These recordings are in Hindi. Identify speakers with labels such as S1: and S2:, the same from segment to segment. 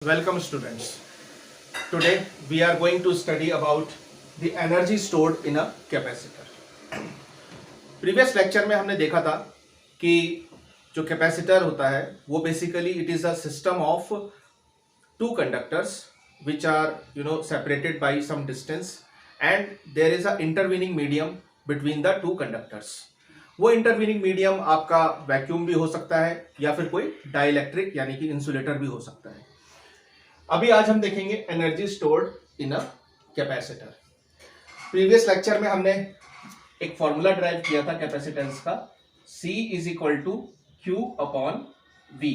S1: Welcome students. Today we are going to study about the energy stored in a capacitor. Previous lecture में हमने देखा था कि जो कैपेसिटर होता है वो basically it is a system of two conductors which are separated by some distance and there is a intervening medium between the two conductors. वो इंटरवीनिंग मीडियम आपका वैक्यूम भी हो सकता है या फिर कोई डाइलेक्ट्रिक यानी कि इंसुलेटर भी हो सकता है. अभी आज हम देखेंगे energy stored in a capacitor. Previous lecture में हमने एक फॉर्मूला ड्राइव किया था कैपेसिटेंस का, C is equal to Q upon V.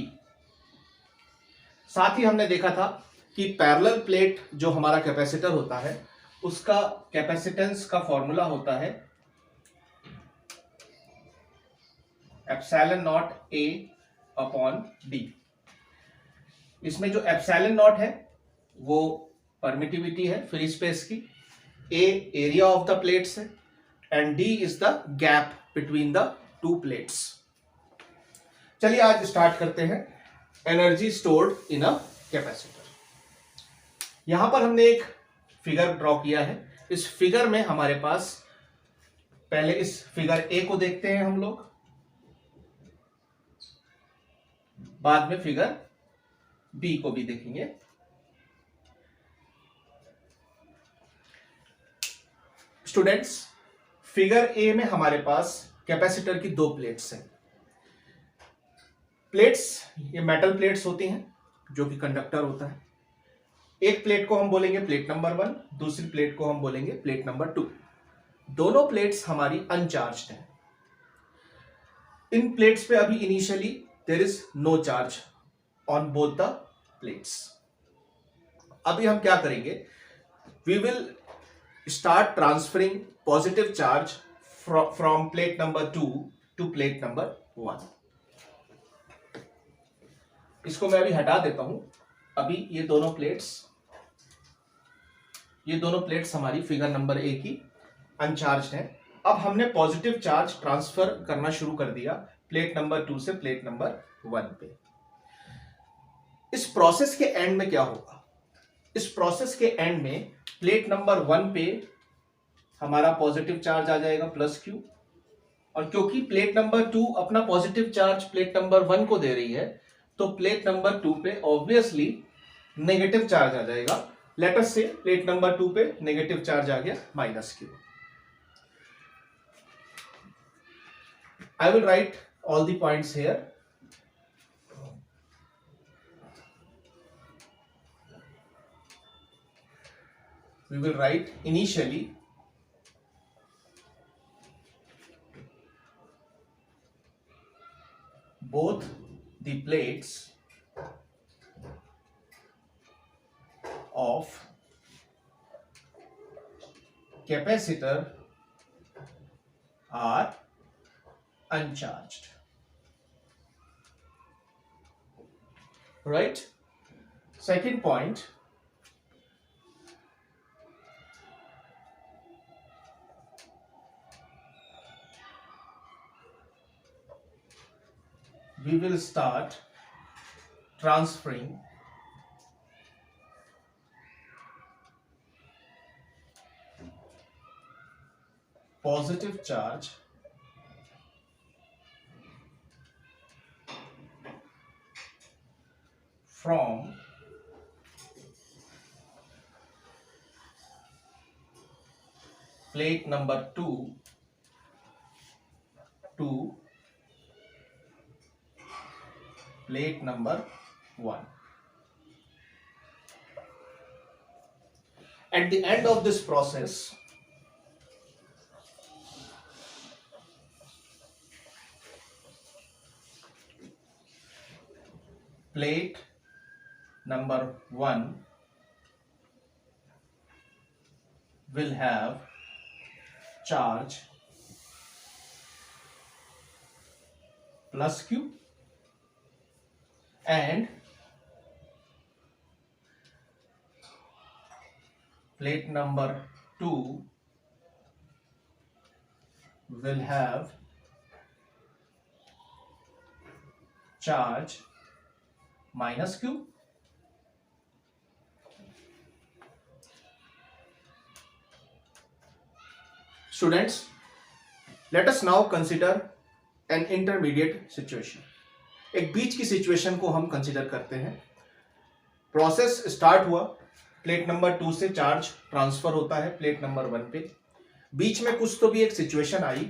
S1: साथ ही हमने देखा था कि पैरेलल प्लेट जो हमारा कैपेसिटर होता है उसका कैपेसिटेंस का फॉर्मूला होता है epsilon naught A upon D. इसमें जो एप्सिलॉन नॉट है वो परमिटिविटी है फ्री स्पेस की, A area of the plates है and D is the gap between the two plates. चलिए आज स्टार्ट करते हैं energy stored in a capacitor. यहां पर हमने एक फिगर ड्रॉ किया है. इस फिगर में हमारे पास पहले इस फिगर ए को देखते हैं हम लोग, बाद में फिगर बी को भी देखेंगे. स्टूडेंट्स, फिगर ए में हमारे पास कैपेसिटर की दो प्लेट्स हैं. प्लेट्स ये मेटल प्लेट्स होती हैं जो कि कंडक्टर होता है. एक प्लेट को हम बोलेंगे प्लेट नंबर 1, दूसरी प्लेट को हम बोलेंगे प्लेट नंबर 2. दोनों प्लेट्स हमारी अनचार्ज्ड हैं. इन प्लेट्स पे अभी initially there is no charge on both the plates. अभी हम क्या करेंगे, we will start transferring positive charge from plate number 2 to plate number 1. इसको मैं अभी हटा देता हूं. अभी ये दोनों प्लेट्स हमारी फिगर नंबर ए की अनचार्ज्ड हैं. अब हमने पॉजिटिव चार्ज ट्रांसफर करना शुरू कर दिया प्लेट नंबर 2 से प्लेट नंबर 1 पे. इस प्रोसेस के एंड में क्या होगा, इस प्रोसेस के एंड में प्लेट नंबर 1 पे हमारा पॉजिटिव चार्ज आ जाएगा प्लस क्यू, और क्योंकि प्लेट नंबर 2 अपना पॉजिटिव चार्ज प्लेट नंबर 1 को दे रही है तो प्लेट नंबर 2 पे ऑब्वियसली नेगेटिव चार्ज आ जाएगा. लेट अस से प्लेट नंबर 2 पे नेगेटिव चार्ज आ गया minus Q. I will write all the points here. We will write initially both the plates of capacitor are uncharged. Right? Second point, we will start transferring positive charge from plate number 2 to plate number 1. At the end of this process, plate number 1 will have charge plus Q and plate number 2 will have charge minus Q. Students, let us now consider an intermediate situation. एक बीच की सिचुएशन को हम कंसिडर करते हैं. प्रोसेस स्टार्ट हुआ, प्लेट नंबर 2 से चार्ज ट्रांसफर होता है प्लेट नंबर 1 पे. बीच में कुछ तो भी एक सिचुएशन आई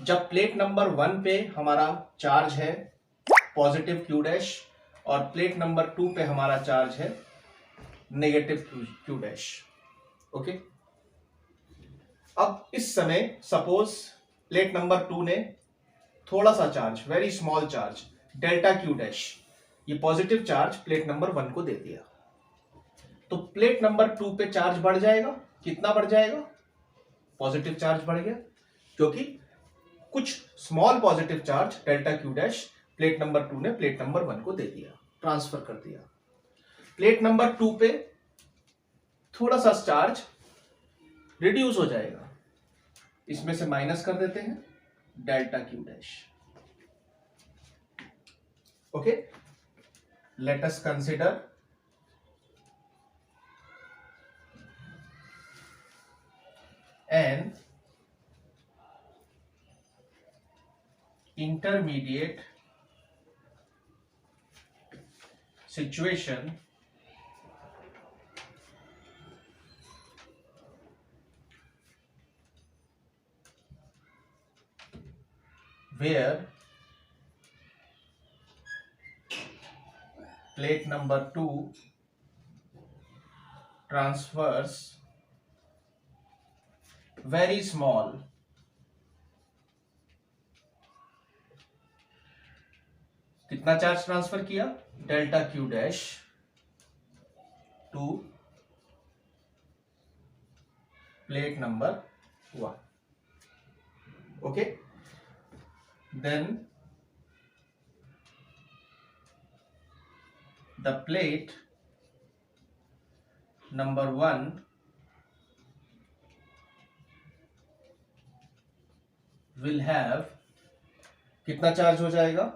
S1: जब प्लेट नंबर 1 पे हमारा चार्ज है पॉजिटिव Q डैश और प्लेट नंबर 2 पे हमारा चार्ज है नेगेटिव Q डैश. ओके, अब इस समय सपोज प्लेट नंबर 2 ने थोड़ा सा charge, very small charge delta Q dash, ये पॉजिटिव चार्ज प्लेट नंबर 1 को दे दिया. तो प्लेट नंबर 2 पे चार्ज बढ़ जाएगा. कितना बढ़ जाएगा? पॉजिटिव चार्ज बढ़ गया, क्योंकि कुछ small positive charge delta Q dash plate number 2 ने प्लेट नंबर 1 को दे दिया, ट्रांसफर कर दिया. प्लेट नंबर 2 पे थोड़ा सा चार्ज रिड्यूस हो जाएगा, इसमें से माइनस कर देते हैं delta Q dash. Okay, let us consider an intermediate situation where plate number 2 transfers very small कितना चार्ज ट्रांसफर किया? Delta Q dash to plate number 1. Okay, then the plate number 1 will have कितना चार्ज हो जाएगा?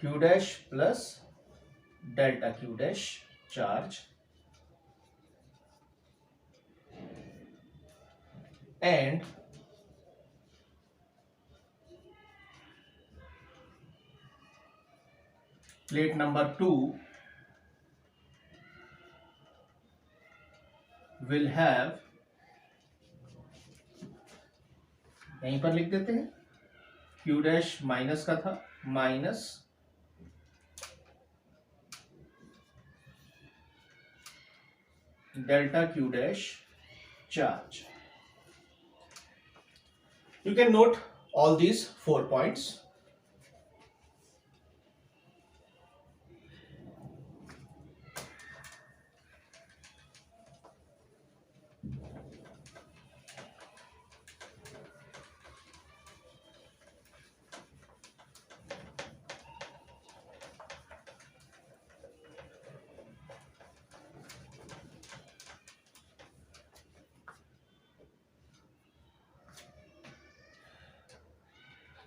S1: Q dash plus delta Q dash charge, and plate number 2 will have, यहीं पर लिख देते हैं, Q डैश माइनस का था, minus delta Q dash charge. You can note all these 4 points.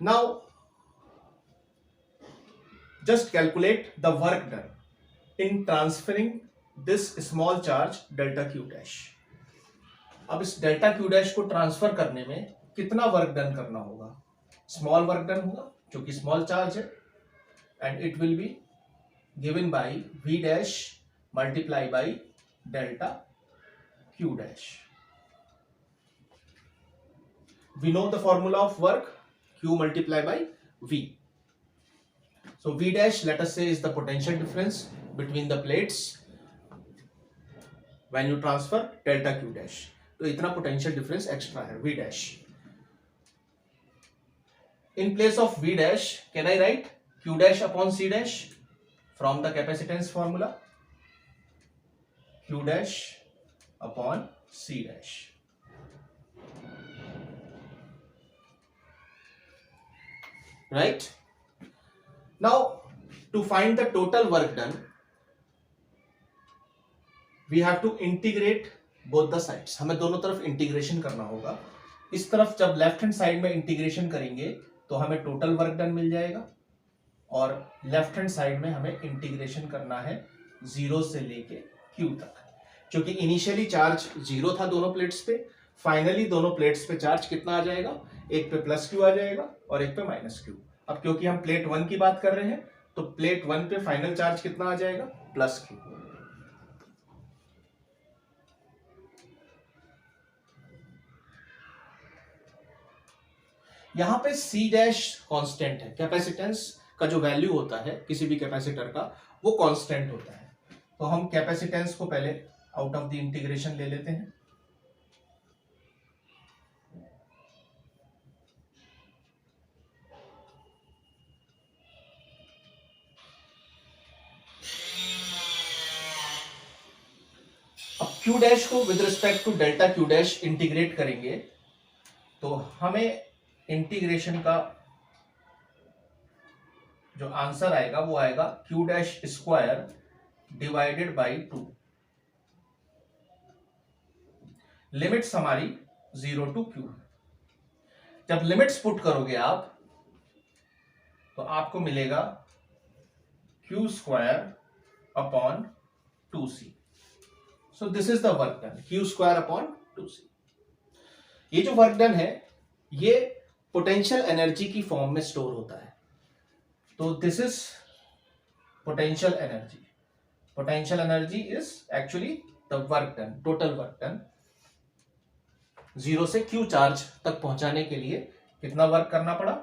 S1: Now, just calculate the work done in transferring this small charge delta Q dash. अब इस डेल्टा Q डैश को ट्रांसफर करने में कितना वर्क डन करना होगा? स्मॉल वर्क डन होगा, जो कि स्मॉल चार्ज है, and it will be given bye V dash multiply by delta Q dash. We know the formula of work, Q multiply by V. So V dash, let us say, is the potential difference between the plates when you transfer delta Q dash. तो इतना potential difference extra है V dash. In place of V dash, can I write Q dash upon C dash from the capacitance formula? Q dash upon C dash. Right? Now, to find the total work done, we have to integrate both the sides. हमें दोनों तरफ इंटीग्रेशन करना होगा. इस तरफ जब लेफ्ट हैंड साइड में इंटीग्रेशन करेंगे तो हमें टोटल वर्क डन मिल जाएगा, और लेफ्ट हैंड साइड में हमें इंटीग्रेशन करना है 0 से लेके Q तक. क्योंकि इनिशियली चार्ज 0 था दोनों प्लेट्स पे, फाइनली दोनों प्लेट्स पे चार्ज कितना आ जाएगा, एक पे प्लस क्यू आ जाएगा और एक पे माइनस क्यू। अब क्योंकि हम प्लेट 1 की बात कर रहे हैं तो प्लेट 1 पे फाइनल चार्ज कितना आ जाएगा, प्लस क्यू। यहां पे सी डैश कांस्टेंट है, कैपेसिटेंस का जो वैल्यू होता है किसी भी कैपेसिटर का वो कांस्टेंट होता है। तो हम कैपेसिटेंस को पहले आउट ऑफ द इंटीग्रेशन ले लेते हैं। अब क्यू डैश को with respect to delta Q dash integrate करेंगे तो हमें इंटीग्रेशन का जो आंसर आएगा वो आएगा Q dash square divided by 2। Limits हमारी 0 टू क्यू। जब लिमिट्स पुट करोगे आप तो आपको मिलेगा Q square upon 2c। So this is the work done, Q square upon 2c। ये जो वर्क डन है ये पोटेंशियल एनर्जी की फॉर्म में स्टोर होता है। तो this is potential energy. Potential energy is actually the work done, total work done. 0 से क्यू चार्ज तक पहुंचाने के लिए कितना वर्क करना पड़ा,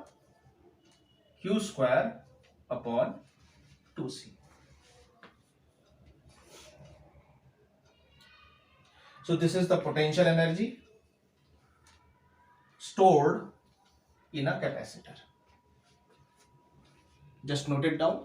S1: Q square upon 2c। So this is the potential energy stored in a capacitor. Just note it down.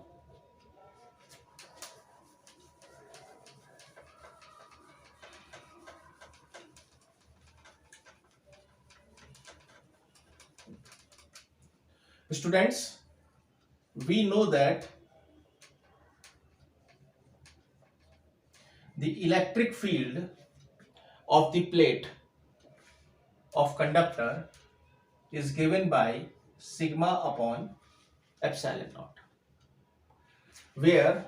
S1: Students, we know that the electric field of the plate of conductor is given by sigma upon epsilon naught, where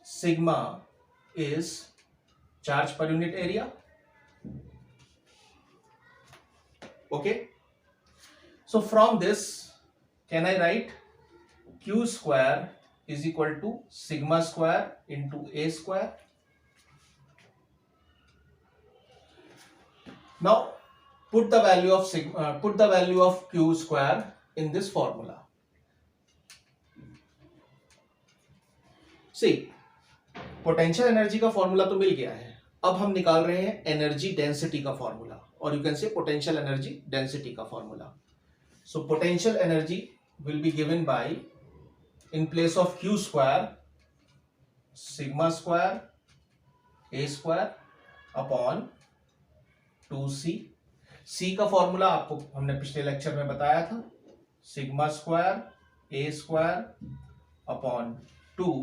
S1: sigma is charge per unit area. Okay, so from this can I write q square is equal to sigma square into a square. Now put the value of sigma, put the value of q square in this formula. See, potential energy का फॉर्मूला तो मिल गया है, अब हम निकाल रहे हैं एनर्जी डेंसिटी का फॉर्मूला, और you can say potential energy density का formula. So potential energy will be given by, in place of Q square, sigma square A square upon 2c। c का फॉर्मूला आपको हमने पिछले लेक्चर में बताया था, sigma square A square upon 2।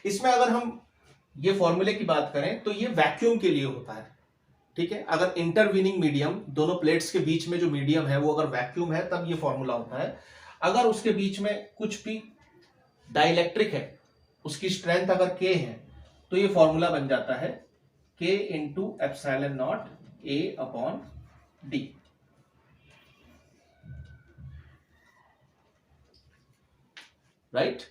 S1: इसमें अगर हम ये फॉर्मूले की बात करें तो ये वैक्यूम के लिए होता है, ठीक है। अगर इंटरवीनिंग मीडियम, दोनों प्लेट्स के बीच में जो मीडियम है वो अगर वैक्यूम है तब ये फॉर्मूला होता है। अगर उसके बीच में कुछ भी डाइलेक्ट्रिक है, उसकी स्ट्रेंथ अगर k है तो ये फॉर्मूला बन जाता है k into epsilon naught a upon d। Right,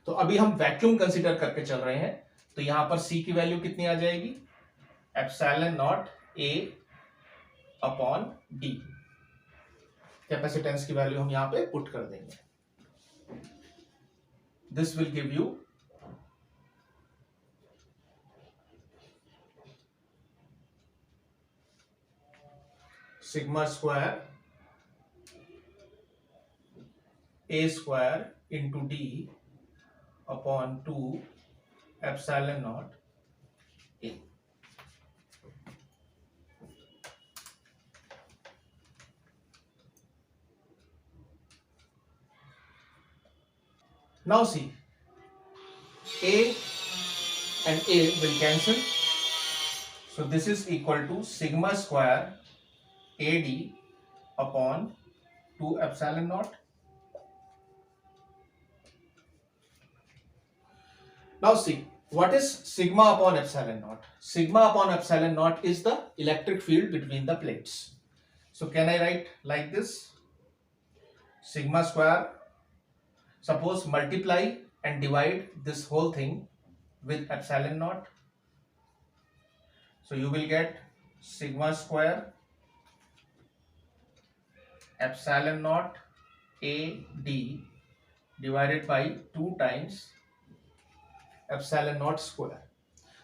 S1: तो अभी हम वैक्यूम कंसीडर करके चल रहे हैं, तो यहां पर c की वैल्यू कितनी आ जाएगी, epsilon naught a upon d। Capacitance की वैल्यू हम यहां पे पुट कर देंगे। This will give you sigma square a square into d upon 2 epsilon naught a। Now see, a and a will cancel, so this is equal to sigma square ad upon 2 epsilon naught। Now see, what is sigma upon epsilon naught? Sigma upon epsilon naught is the electric field between the plates. So can I write like this? Sigma square, suppose multiply and divide this whole thing with epsilon naught. So you will get sigma square epsilon naught AD divided by 2 times epsilon naught square.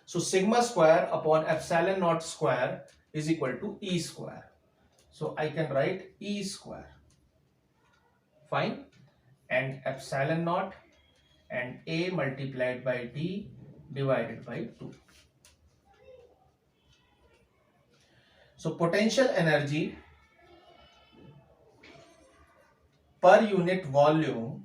S1: So sigma square upon epsilon naught square is equal to E square. So I can write E square. Fine. And epsilon naught and A multiplied by D divided by 2. So potential energy per unit volume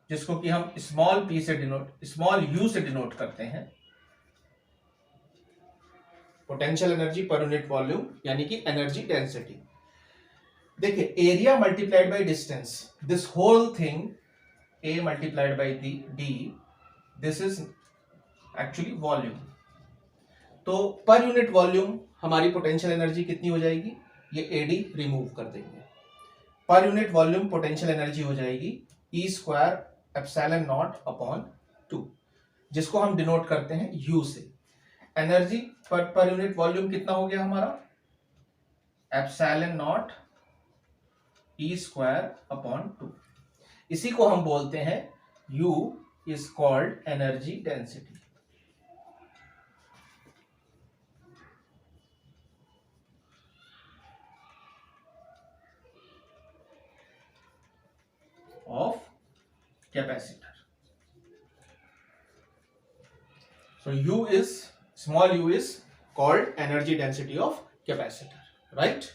S1: जिसको कि हम स्मॉल p से डिनोट स्मॉल u से डिनोट करते हैं, potential energy per unit volume यानी कि एनर्जी डेंसिटी. देखिए area multiplied by distance, this whole thing a multiplied by d, this is actually volume. तो पर यूनिट वॉल्यूम हमारी पोटेंशियल एनर्जी कितनी हो जाएगी, ये एडी रिमूव कर देंगे. पर यूनिट वॉल्यूम पोटेंशियल एनर्जी हो जाएगी E square epsilon not upon 2, जिसको हम डिनोट करते हैं यू से. एनर्जी पर यूनिट वॉल्यूम कितना हो गया हमारा, epsilon not E square upon 2. इसी को हम बोलते हैं you is called energy density. of capacitor. So U is, small u is called energy density of capacitor, right?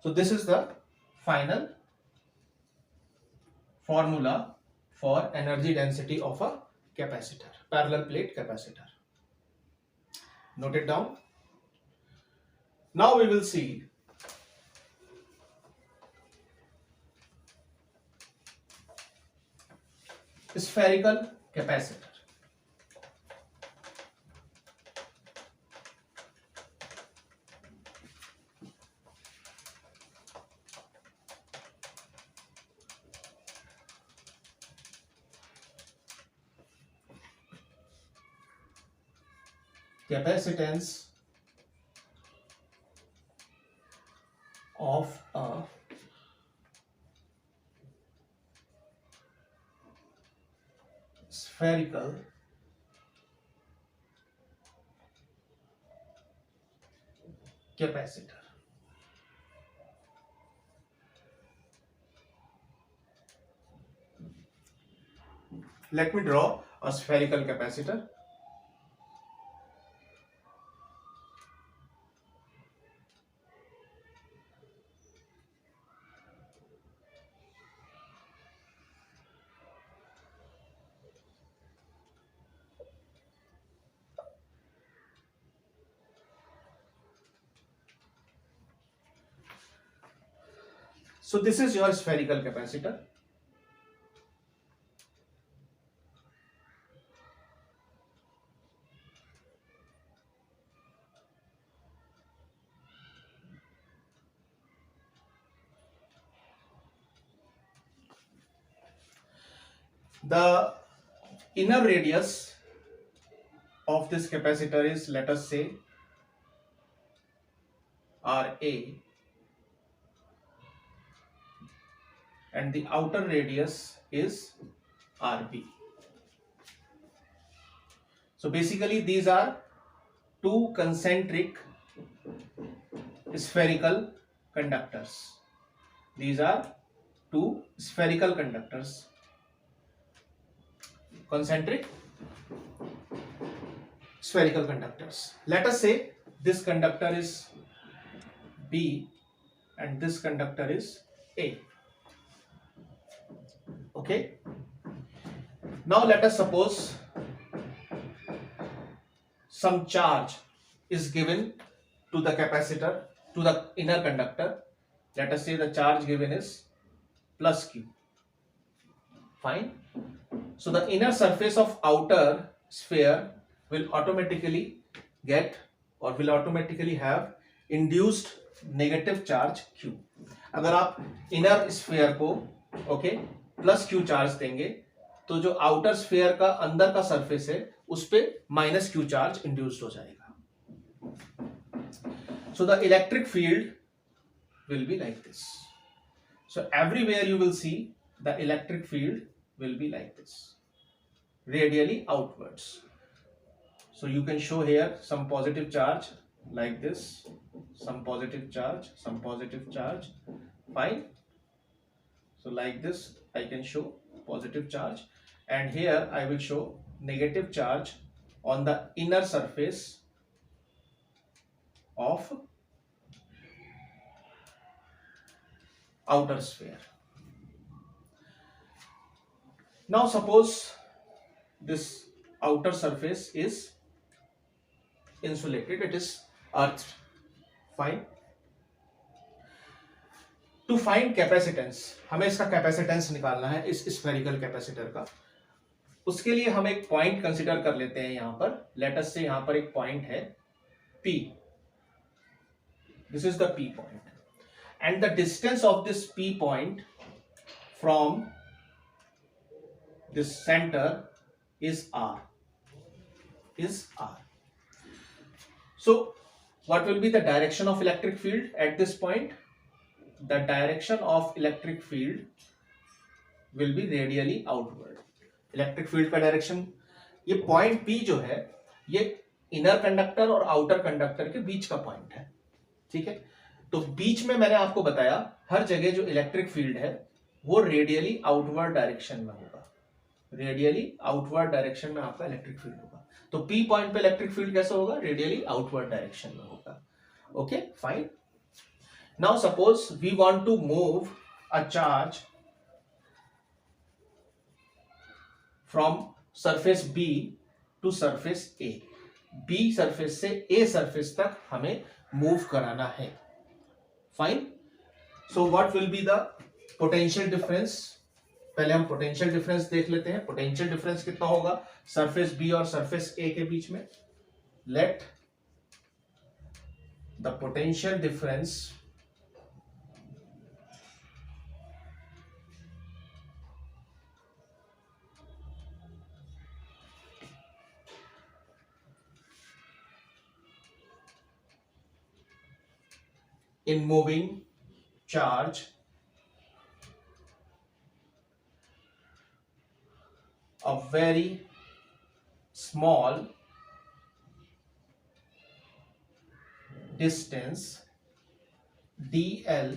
S1: So this is the final formula for energy density of a capacitor, parallel plate capacitor. Note it down. Now we will see spherical capacitor. Capacitance of a spherical capacitor. Let me draw a spherical capacitor. So this is your spherical capacitor. The inner radius of this capacitor is, let us say, RA, and the outer radius is RB. So basically these are two concentric spherical conductors. These are two spherical conductors, concentric spherical conductors. Let us say this conductor is B and this conductor is A. Okay. Now let us suppose some charge is given to the capacitor, to the inner conductor. Let us say the charge given is plus Q. Fine. So the inner surface of outer sphere will automatically get or will automatically have induced negative charge Q. अगर आप इनर स्फीयर को ओके प्लस Q चार्ज देंगे तो जो आउटर स्फीयर का अंदर का सरफेस है उस पे माइनस Q चार्ज इंड्यूस्ड हो जाएगा. So the electric field will be like this. So everywhere you will see the electric field will be like this, radially outwards. So you can show here some positive charge like this, some positive charge, some positive charge. Fine. So like this I can show positive charge, and here I will show negative charge on the inner surface of outer sphere. Now suppose this outer surface is insulated, it is earthed. Fine. To find capacitance, हमें इसका कैपेसिटेंस निकालना है इस स्फेरिकल कैपेसिटर का. उसके लिए हम एक पॉइंट कंसीडर कर लेते हैं. यहां पर लेट अस से यहां पर एक पॉइंट है P. This is the P point, and the distance of this P point from this center is R. So what will be the direction of electric field at this point? The direction of electric field will be radially outward. Electric field का direction, ये point P जो है ये इनर कंडक्टर और आउटर कंडक्टर के बीच का पॉइंट है. ठीक है. तो बीच में मैंने आपको बताया हर जगह जो इलेक्ट्रिक फील्ड है वो रेडियली आउटवर्ड डायरेक्शन में होगा. रेडियली आउटवर्ड डायरेक्शन में आपका इलेक्ट्रिक फील्ड होगा. तो P पॉइंट पे इलेक्ट्रिक फील्ड कैसे होगा? रेडियली आउटवर्ड डायरेक्शन में होगा. Okay fine. Now suppose we want to move a charge from surface B to surface A. B surface से A सरफेस तक हमें मूव कराना है. Fine. So what will be the potential difference? पहले हम पोटेंशियल डिफरेंस देख लेते हैं. पोटेंशियल डिफरेंस कितना होगा सरफेस B और सरफेस A के बीच में? Let the potential difference in moving charge a very small distance dl.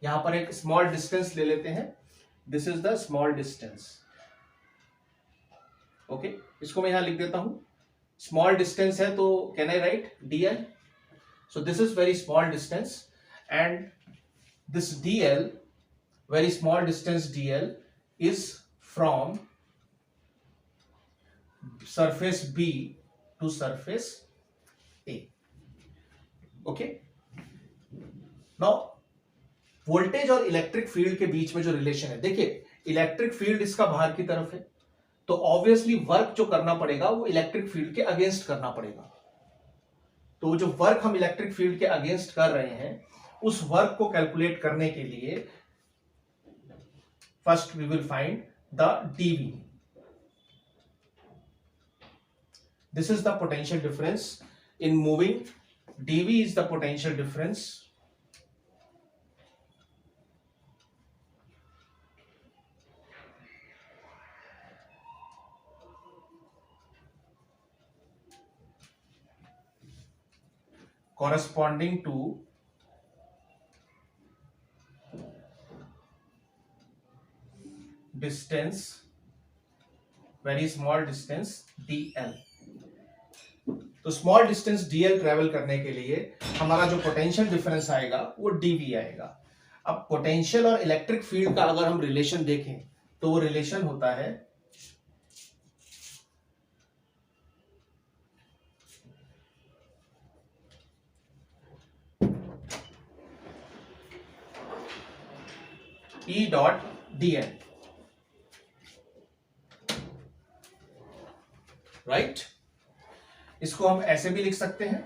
S1: यहां पर एक स्मॉल डिस्टेंस ले लेते हैं. This is the small distance. Okay, इसको मैं यहां लिख देता हूं. स्मॉल डिस्टेंस है तो can I right dl. So this is very small distance, and this dl, very small distance dl, is from surface B to surface A. Okay. Now voltage और इलेक्ट्रिक फील्ड के बीच में जो रिलेशन है, देखिए इलेक्ट्रिक फील्ड इसका बाहर की तरफ है तो ऑब्वियसली वर्क जो करना पड़ेगा वो इलेक्ट्रिक फील्ड के अगेंस्ट करना पड़ेगा. तो जो वर्क हम इलेक्ट्रिक फील्ड के अगेंस्ट कर रहे हैं उस वर्क को कैलकुलेट करने के लिए first we will find the dV. This is the potential difference in moving. dV is the potential difference corresponding to distance, very small distance dl. तो स्मॉल डिस्टेंस dl ट्रेवल करने के लिए हमारा जो पोटेंशियल डिफरेंस आएगा वो dV आएगा. अब पोटेंशियल और इलेक्ट्रिक फील्ड का अगर हम रिलेशन देखें तो वो रिलेशन होता है E डॉट dl. राइट। इसको हम ऐसे भी लिख सकते हैं,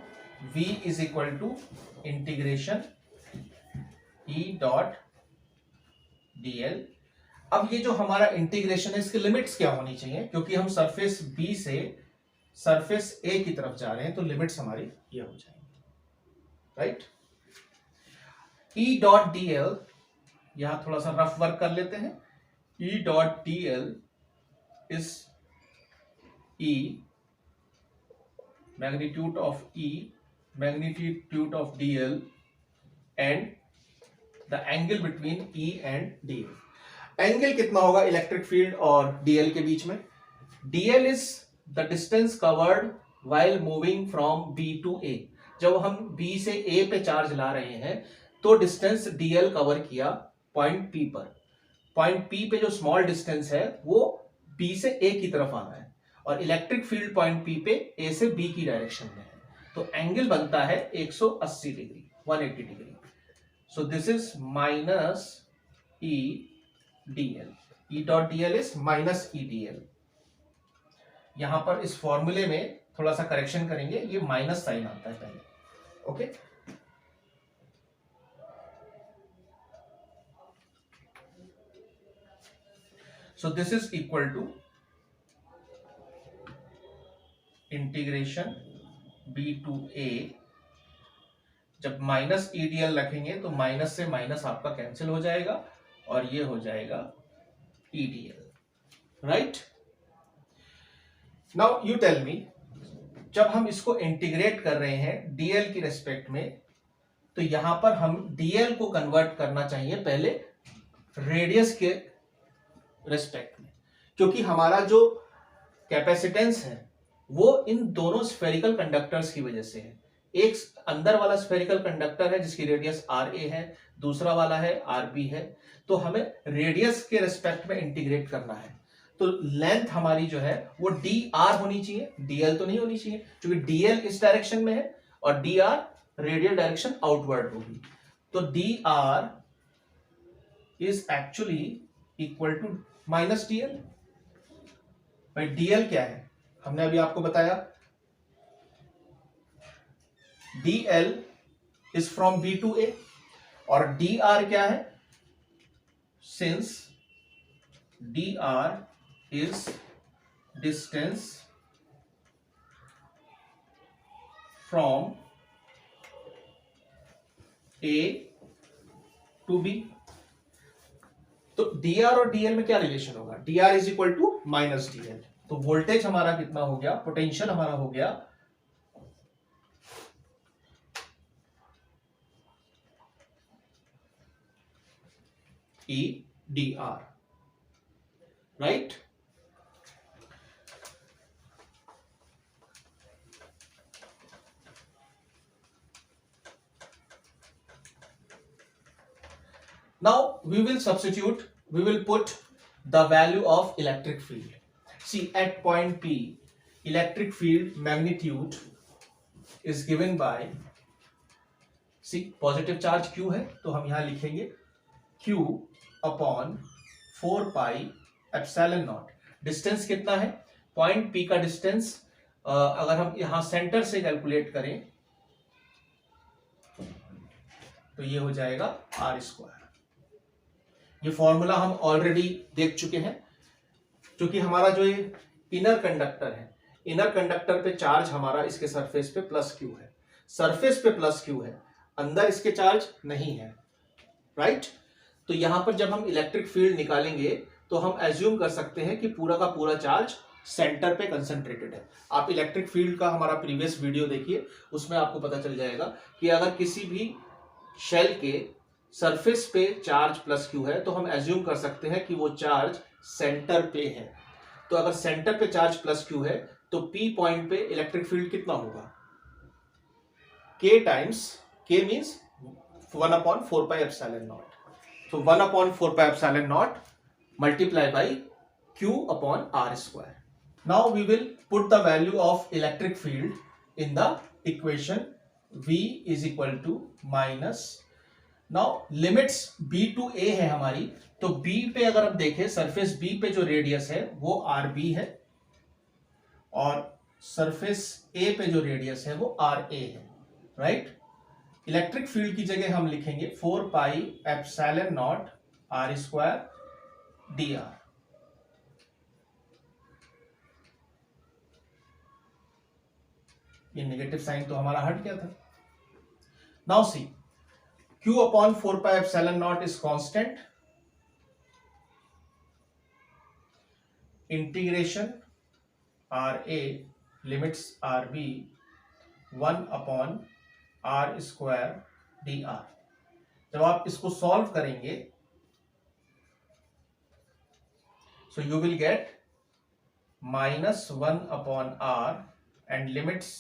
S1: v is equal to integration E dot dl। अब ये जो हमारा इंटीग्रेशन है इसकी लिमिट्स क्या होनी चाहिए, क्योंकि हम सरफेस B से सरफेस A की तरफ जा रहे हैं, तो लिमिट्स हमारी ये हो जाएंगी, राइट। E डॉट dl, यहां थोड़ा सा रफ वर्क कर लेते हैं। E dot dl is E magnitude of E magnitude of dl and the angle between E and dl। Angle कितना होगा इलेक्ट्रिक फील्ड और dl के बीच में? dl is the distance covered while moving from B to A। जब हम B से A पे चार्ज ला रहे हैं तो डिस्टेंस dl कवर किया पॉइंट P पर। पॉइंट P पे जो स्मॉल डिस्टेंस है वो B से A की तरफ आ रहा है, और इलेक्ट्रिक फील्ड पॉइंट P पे A से B की डायरेक्शन में है, तो एंगल बनता है 180 degree, 180 degree. So this is minus E dl। E dot dl is minus E dl। यहां पर इस फॉर्मूले में थोड़ा सा करेक्शन करेंगे, ये माइनस साइन आता है पहले, okay. So this is equal to integration B to A। जब माइनस E dl रखेंगे तो माइनस से माइनस आपका कैंसिल हो जाएगा और ये हो जाएगा E dl, right. Now you tell me, जब हम इसको इंटीग्रेट कर रहे हैं dl की रेस्पेक्ट में, तो यहां पर हम dl को कन्वर्ट करना चाहिए पहले रेडियस के रेस्पेक्ट में, क्योंकि हमारा जो कैपेसिटेंस है वो इन दोनों स्फेरिकल कंडक्टर्स की वजह से है। एक अंदर वाला स्फेरिकल कंडक्टर है जिसकी रेडियस RA है, दूसरा वाला है RB है, तो हमें रेडियस के रेस्पेक्ट में इंटीग्रेट करना है। तो लेंथ हमारी जो है वो dr होनी चाहिए, dl तो नहीं होनी चाहिए, क्योंकि dl इस डायरेक्शन में है और dr रेडियल डायरेक्शन आउटवर्ड होगी। तो dr is actually equal to minus dl। भाई dl क्या है, हमने अभी आपको बताया, dl is from B to A, और dr क्या है, since dr is distance from A to B। तो dr और dl में क्या रिलेशन होगा, dr is equal to minus dl। तो वोल्टेज हमारा कितना हो गया, पोटेंशियल हमारा हो गया E dr, right. Now we will substitute, we will put the value of electric field. See, at point P, electric field magnitude is given by, see, positive charge Q है, तो हम यहां लिखेंगे Q upon 4 pi epsilon not. Distance कितना है, पॉइंट P का डिस्टेंस अगर हम यहां सेंटर से कैलकुलेट करें तो ये हो जाएगा R²। ये फॉर्मूला हम ऑलरेडी देख चुके हैं, क्योंकि हमारा जो ये इनर कंडक्टर है, इनर कंडक्टर पे चार्ज हमारा इसके सरफेस पे प्लस Q है, सरफेस पे प्लस Q है, अंदर इसके चार्ज नहीं है, राइट। तो यहां पर जब हम इलेक्ट्रिक फील्ड निकालेंगे तो हम एज्यूम कर सकते हैं कि पूरा का पूरा चार्ज सेंटर पे कंसंट्रेटेड है। आप इलेक्ट्रिक फील्ड का हमारा प्रीवियस वीडियो देखिए, उसमें आपको पता चल जाएगा कि अगर किसी भी शेल के सरफेस पे चार्ज प्लस Q है तो हम एज्यूम कर सकते हैं कि वो चार्ज सेंटर पे है। तो अगर सेंटर पे चार्ज प्लस Q है तो P पॉइंट पे इलेक्ट्रिक फील्ड कितना होगा, K times, K means 1/4 pi epsilon not. So 1/4 pi epsilon naught multiply by Q upon R². Now we will put the value of electric field in the equation V is equal to minus. Now limits B to A है हमारी, तो B पे अगर हम देखें, सरफेस B पे जो रेडियस है वो RB है, और सरफेस ए पे जो रेडियस है वो आर ए है, राइट। इलेक्ट्रिक फील्ड की जगह हम लिखेंगे 4 pi epsilon naught R square D R. ये नेगेटिव साइन तो हमारा हट गया था। Now see Q upon 4 pi epsilon naught is constant. Integration RA limits RB 1 upon R square dr. जब आप इसको सॉल्व करेंगे so you will get minus 1 upon R and limits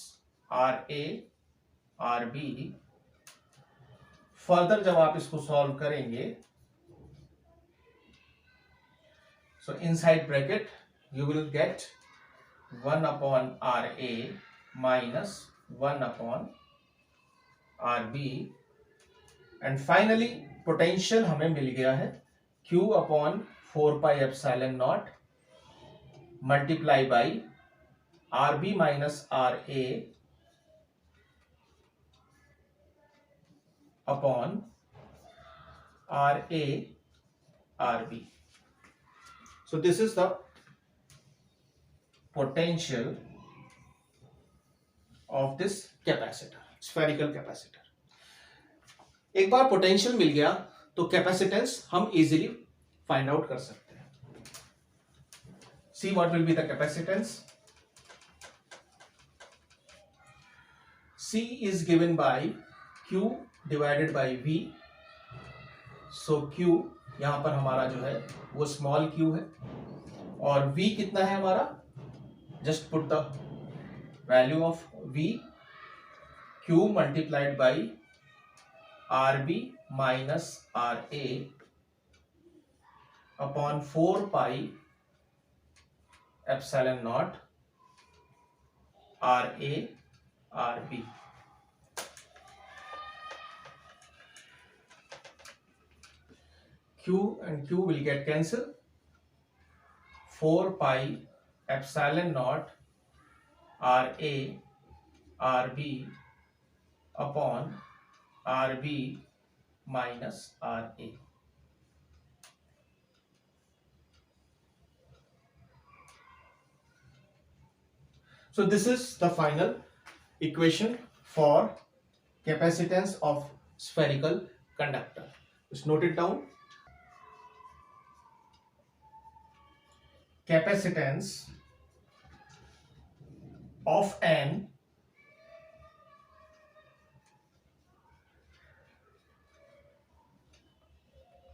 S1: RA RB. Further जब आप इसको सॉल्व करेंगे so inside bracket you will get 1 upon R A minus 1 upon R B and finally potential हमें मिल गया है Q upon 4 pi epsilon naught multiply by R B minus R A upon RA RB. So this is the potential of this capacitor, spherical capacitor. एक बार पोटेंशियल मिल गया तो कैपेसिटेंस हम इजीली फाइंड आउट कर सकते हैं. See what will be the capacitance. C is given by Q divided by V. So Q यहां पर हमारा जो है वो स्मॉल q है और V कितना है हमारा, just put the value of V, Q multiplied by RB minus RA upon 4 pi epsilon not RA RB. Q and Q will get cancelled. 4 pi epsilon naught RA RB upon RB minus RA. So this is the final equation for capacitance of spherical conductor. Just note it down. Capacitance of an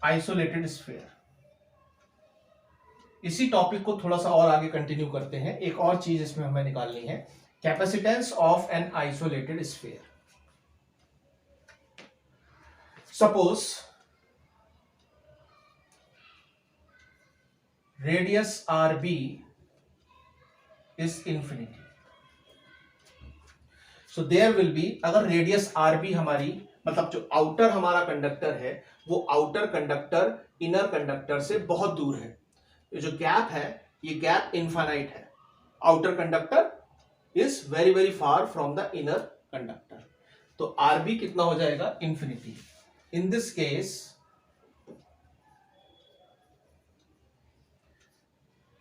S1: isolated sphere. इसी टॉपिक को थोड़ा सा और आगे कंटिन्यू करते हैं. एक और चीज इसमें हमें निकालनी है, capacitance of an isolated sphere. Suppose radius RB is infinity. So there will be, अगर रेडियस RB हमारी मतलब जो आउटर हमारा कंडक्टर है वो आउटर कंडक्टर इनर कंडक्टर से बहुत दूर है, ये जो गैप है ये गैप इनफाइनाइट है. Outer conductor is very very far from the inner conductor, तो RB कितना हो जाएगा, infinity. In this case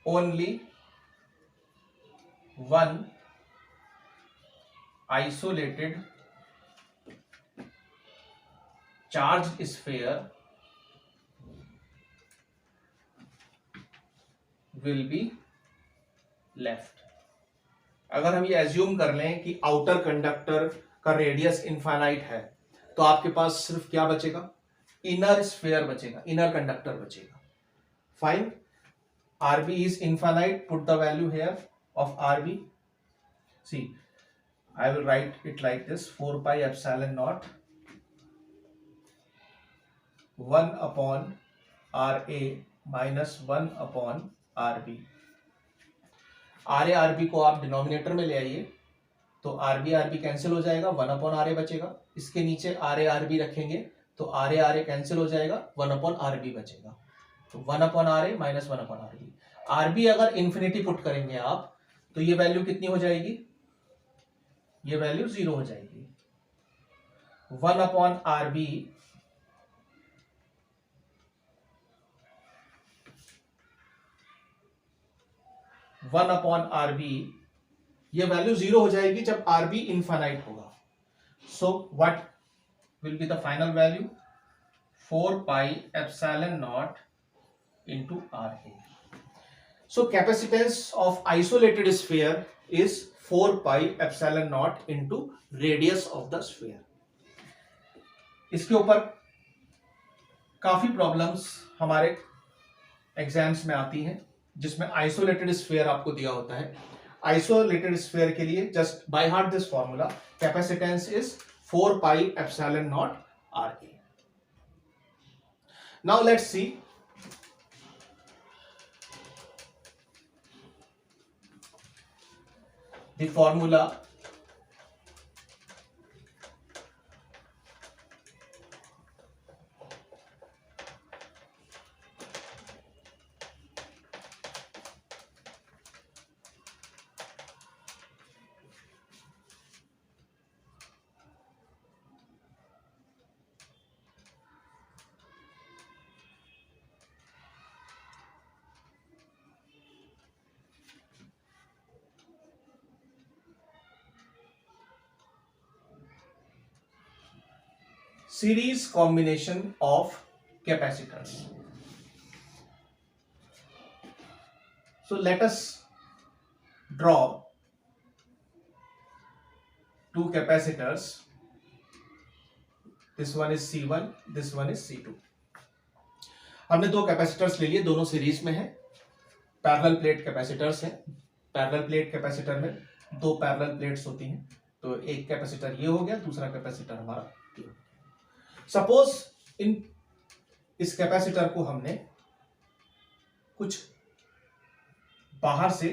S1: only one isolated charged sphere will be left. अगर हम ये एज्यूम कर लें कि आउटर कंडक्टर का रेडियस इनफाइनाइट है तो आपके पास सिर्फ क्या बचेगा, इनर स्फीयर बचेगा, इनर कंडक्टर बचेगा. Fine. RB is infinite. Put the value here of RB. See, I will write it like this: 4 pi epsilon naught 1 upon RA minus 1 upon RB. RA RB को आप डिनोमिनेटर में ले आइए तो RB RB कैंसिल हो जाएगा, 1 upon RA बचेगा. इसके नीचे RA RB रखेंगे तो RA RA कैंसिल हो जाएगा, 1 upon RB बचेगा. तो 1 upon RA minus 1 upon RB. RB अगर इंफिनिटी पुट करेंगे आप तो ये वैल्यू कितनी हो जाएगी, ये वैल्यू 0 हो जाएगी। 1/RB ये वैल्यू 0 हो जाएगी जब RB इनफाइनाइट होगा। So what will be the final value, 4πε0 into RA. So capacitance of isolated sphere is 4πε0 into radius of the sphere. इसके ऊपर काफी प्रॉब्लम्स हमारे एग्जाम्स में आती हैं जिसमें आइसोलेटेड स्फीयर आपको दिया होता है। आइसोलेटेड स्फीयर के लिए just by heart this formula, capacitance is 4πε0 RA. Now let's see the formula series combination of capacitors. So let us draw two capacitors. This one is C1, this one is C2. हमने दो कैपेसिटर्स ले लिए, दोनों सीरीज में है, पैरेलल प्लेट कैपेसिटर्स है। पैरेलल प्लेट कैपेसिटर में दो पैरेलल प्लेट्स होती हैं, तो एक कैपेसिटर ये हो गया, दूसरा कैपेसिटर हमारा ये हो गया। सपोज इस कैपेसिटर को हमने कुछ बाहर से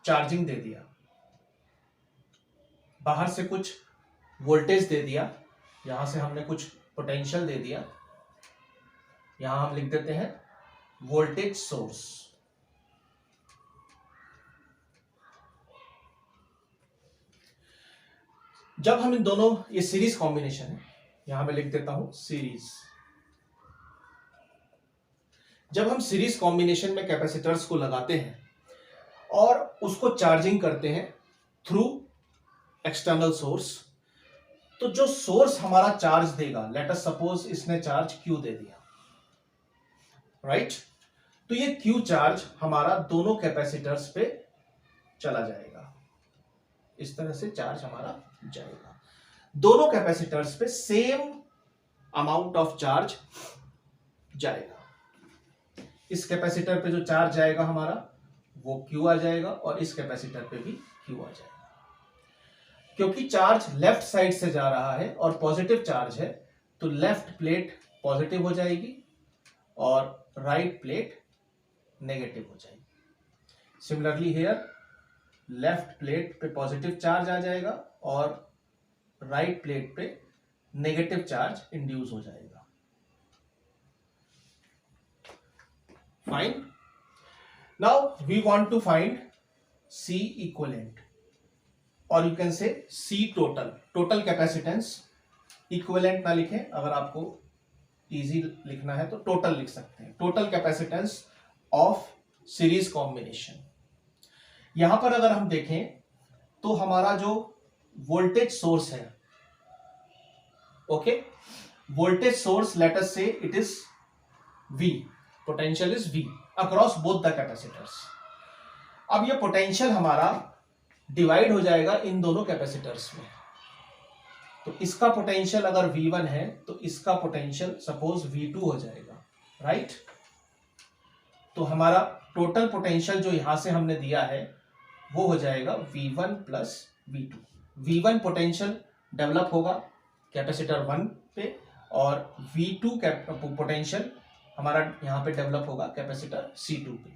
S1: चार्जिंग दे दिया, बाहर से कुछ वोल्टेज दे दिया, यहां से हमने कुछ पोटेंशियल दे दिया, यहां हम लिख देते हैं वोल्टेज सोर्स। जब हम इन दोनों, ये सीरीज कॉम्बिनेशन है, यहां मैं लिख देता हूं सीरीज। जब हम सीरीज कॉम्बिनेशन में कैपेसिटर्स को लगाते हैं और उसको चार्जिंग करते हैं थ्रू एक्सटर्नल सोर्स, तो जो सोर्स हमारा चार्ज देगा, लेट अस सपोज इसने चार्ज Q दे दिया, राइट? तो ये Q चार्ज हमारा दोनों कैपेसिटर्स पे चला जाएगा, इस तरह से चार्ज हमारा जाएगा। दोनों कैपेसिटर्स पे सेम अमाउंट ऑफ चार्ज जाएगा। इस कैपेसिटर पे जो चार्ज जाएगा हमारा वो Q आ जाएगा और इस कैपेसिटर पे भी Q आ जाएगा। क्योंकि चार्ज लेफ्ट साइड से जा रहा है और पॉजिटिव चार्ज है, तो लेफ्ट प्लेट पॉजिटिव हो जाएगी और राइट प्लेट नेगेटिव हो जाएगी। सिमिलरली हियर लेफ्ट प्लेट पे पॉजिटिव चार्ज आ जाएगा और राइट प्लेट पे नेगेटिव चार्ज इंड्यूस हो जाएगा। Fine. Now we want to find C equivalent और you can say C total, total capacitance. Equivalent ना लिखें, अगर आपको इजी लिखना है तो टोटल लिख सकते हैं। Total capacitance of series combination. यहां पर अगर हम देखें तो हमारा जो वोल्टेज सोर्स है, okay, voltage source let us say it is V, potential is V across both the capacitors. अब ये पोटेंशियल हमारा डिवाइड हो जाएगा इन दोनों कैपेसिटर्स में, तो इसका पोटेंशियल अगर V1 है तो इसका पोटेंशियल सपोज V2 हो जाएगा, राइट? तो हमारा टोटल पोटेंशियल जो यहां से हमने दिया है वो हो जाएगा V1 plus V2। V1 potential develop होगा कैपेसिटर 1 पे और V2 पोटेंशियल हमारा यहां पे डेवलप होगा कैपेसिटर C2 पे।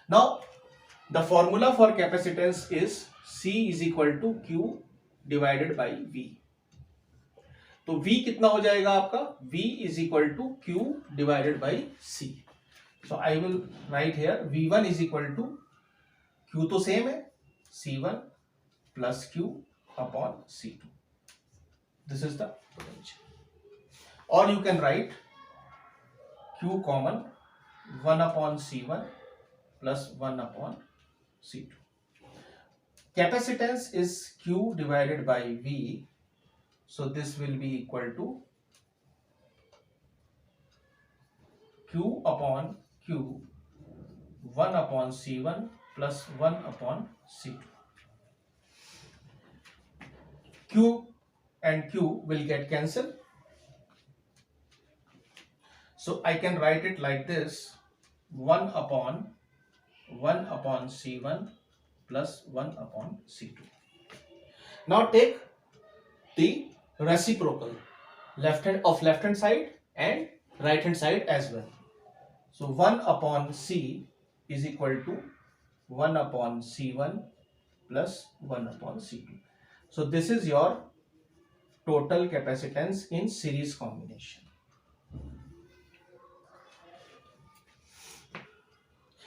S1: Now the formula for capacitance is C is equal to Q divided by V। तो V कितना हो जाएगा आपका? V is equal to Q divided by C। So I will write here V1 is equal to Q तो सेम है C1 plus Q upon C2. This is the potential. Or you can write Q common 1 upon C1 plus 1 upon C2. Capacitance is Q divided by V. So this will be equal to Q upon Q 1 upon C1 plus 1 upon C2. Q and Q will get cancelled. So I can write it like this: 1 upon C1 plus 1 upon C2. Now take the reciprocal left hand side and right hand side as well. So 1 upon C is equal to 1 upon C1 plus 1 upon C2. So this is your total capacitance in series combination.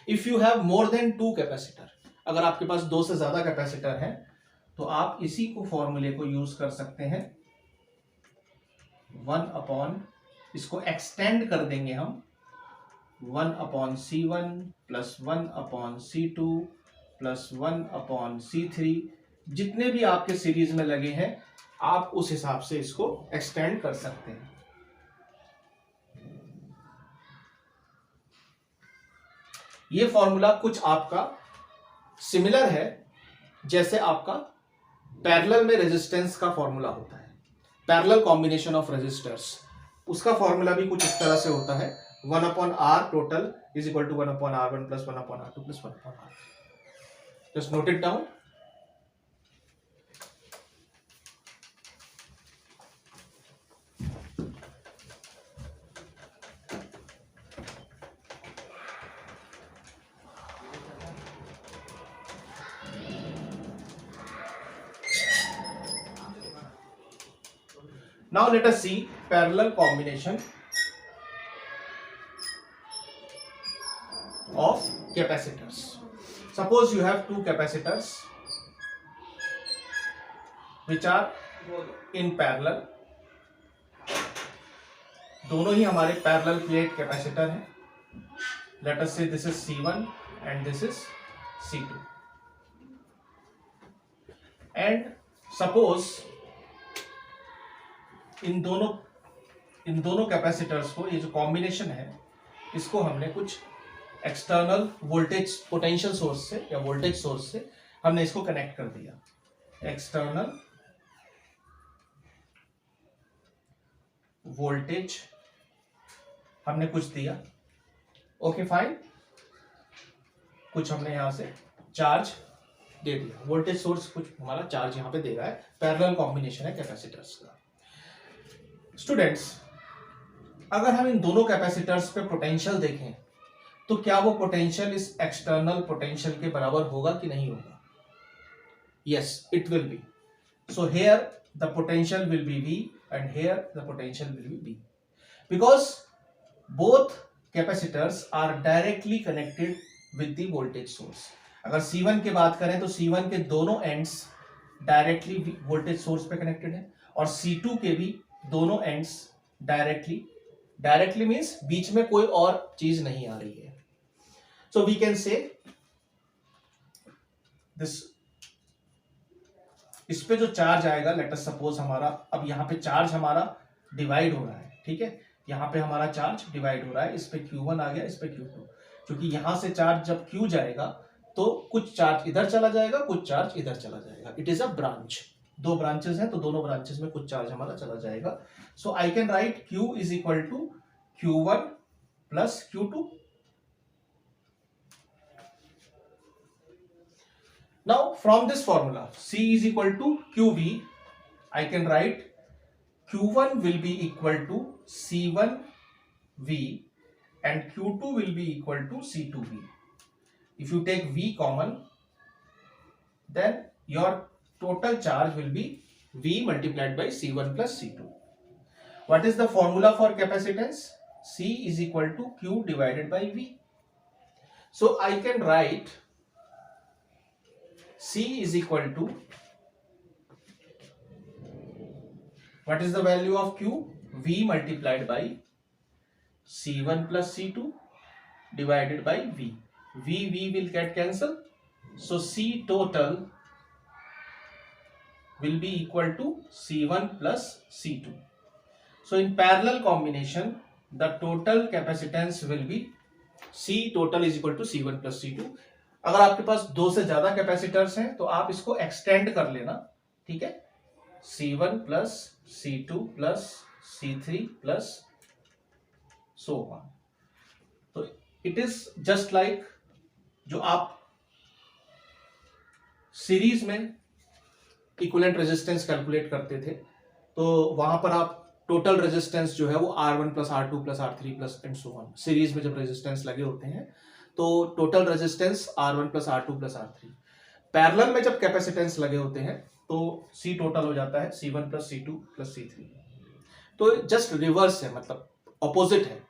S1: If you have more than 2 capacitor, अगर आपके पास 2 से ज्यादा कैपेसिटर है तो आप इसी को फॉर्मूले को यूज कर सकते हैं 1 अपॉन, इसको एक्सटेंड कर देंगे हम 1 upon C1 plus 1 upon C2 plus 1 upon C3, जितने भी आपके सीरीज में लगे हैं आप उस हिसाब से इसको एक्सटेंड कर सकते हैं. ये फॉर्मूला कुछ आपका सिमिलर है जैसे आपका पैरेलल में रेजिस्टेंस का फॉर्मूला होता है, पैरेलल कॉम्बिनेशन ऑफ रेजिस्टर्स, उसका फॉर्मूला भी कुछ इस तरह से होता है 1 upon R total is equal to 1 upon R1 plus 1 upon R2 plus 1 upon R3. Just note it down. Now let us see parallel combination of capacitors. Suppose you have 2 capacitors which are in parallel. दोनों ही हमारे parallel plate capacitor हैं. Let us say this is C1 and this is C2. And suppose इन दोनों कैपेसिटर्स को, ये जो कॉम्बिनेशन है इसको हमने कुछ एक्सटर्नल वोल्टेज पोटेंशियल सोर्स से या वोल्टेज सोर्स से हमने इसको कनेक्ट कर दिया. एक्सटर्नल वोल्टेज हमने कुछ दिया. Okay fine. कुछ हमने यहां से चार्ज दे दिया, वोल्टेज सोर्स कुछ हमारा चार्ज यहां पे दे रहा है. पैरेलल कॉम्बिनेशन है कैपेसिटर्स का. स्टूडेंट्स, अगर हम इन दोनों कैपेसिटर्स पे पोटेंशियल देखें तो क्या वो पोटेंशियल इस एक्सटर्नल पोटेंशियल के बराबर होगा कि नहीं होगा? Yes, it will be. So here the potential will be V and here the potential will be B, because both capacitors are directly connected with the voltage source. अगर C1 की बात करें तो C1 के दोनों एंड्स डायरेक्टली वोल्टेज सोर्स पे कनेक्टेड है और C2 के भी दोनों एंड्स डायरेक्टली मींस बीच में कोई और चीज नहीं आ रही है. So we can say this, इस पे जो चार्ज आएगा, लेट अस सपोज हमारा अब यहाँ पे चार्ज हमारा डिवाइड हो रहा है. ठीक है, यहाँ पे हमारा चार्ज डिवाइड हो रहा है. इस पे Q1 आ गया, इस पे Q2. क्योंकि यहां से चार्ज जब Q जाएगा तो कुछ चार्ज इधर चला जाएगा, कुछ चार्ज इधर चला जाएगा. It is a branch. 2 branches हैं तो दोनों ब्रांचेस में कुछ चार्ज हमारा चला जाएगा. So I can write Q is equal to Q1 plus Q2. Now from this formula C is equal to QV, I can write Q1 will be equal to C1V and Q2 will be equal to C2V. If you take V common, then your total charge will be V multiplied by C1 plus C2. What is the formula for capacitance? C is equal to Q divided by V. So I can write C is equal to, what is the value of Q? V multiplied by C1 plus C2 divided by V. V will get cancelled. So C total will be equal to C1 plus C2. So in parallel combination, the total capacitance will be C total is equal to C1 plus C2. अगर आपके पास दो से ज्यादा कैपेसिटर्स हैं तो आप इसको एक्सटेंड कर लेना, ठीक है, C1 plus C2 plus C3 plus so on. तो इट इज जस्ट लाइक जो आप सीरीज में इक्विवेलेंट रेजिस्टेंस कैलकुलेट करते थे, तो वहां पर आप टोटल रेजिस्टेंस जो है वो R1 plus R2 plus R3 plus and so on. Series में जब रेजिस्टेंस लगे होते हैं तो total resistance R1 plus R2 plus R3. Parallel में जब कैपेसिटेंस लगे होते हैं तो C टोटल हो जाता है C1 plus C2 plus C3. तो जस्ट रिवर्स है, मतलब ऑपोजिट है.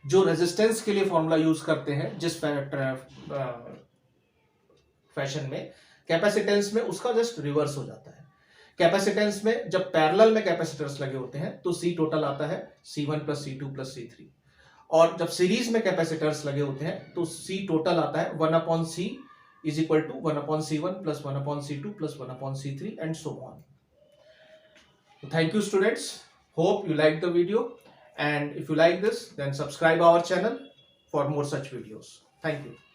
S1: जो रेजिस्टेंस के लिए फॉर्मूला यूज करते हैं जिस फैशन में, कैपेसिटेंस में उसका जस्ट रिवर्स हो जाता है. कैपेसिटेंस में जब पैरेलल में कैपेसिटर्स लगे होते हैं तो C टोटल आता है C1 plus C2 plus C3, और जब सीरीज में कैपेसिटर्स लगे होते हैं तो C टोटल आता है 1 upon C is equal to 1 upon C1 plus 1 upon C2 plus 1 upon C3 and so on. Thank you students, hope you liked the video, and if you like this then subscribe our channel for more such videos. Thank you.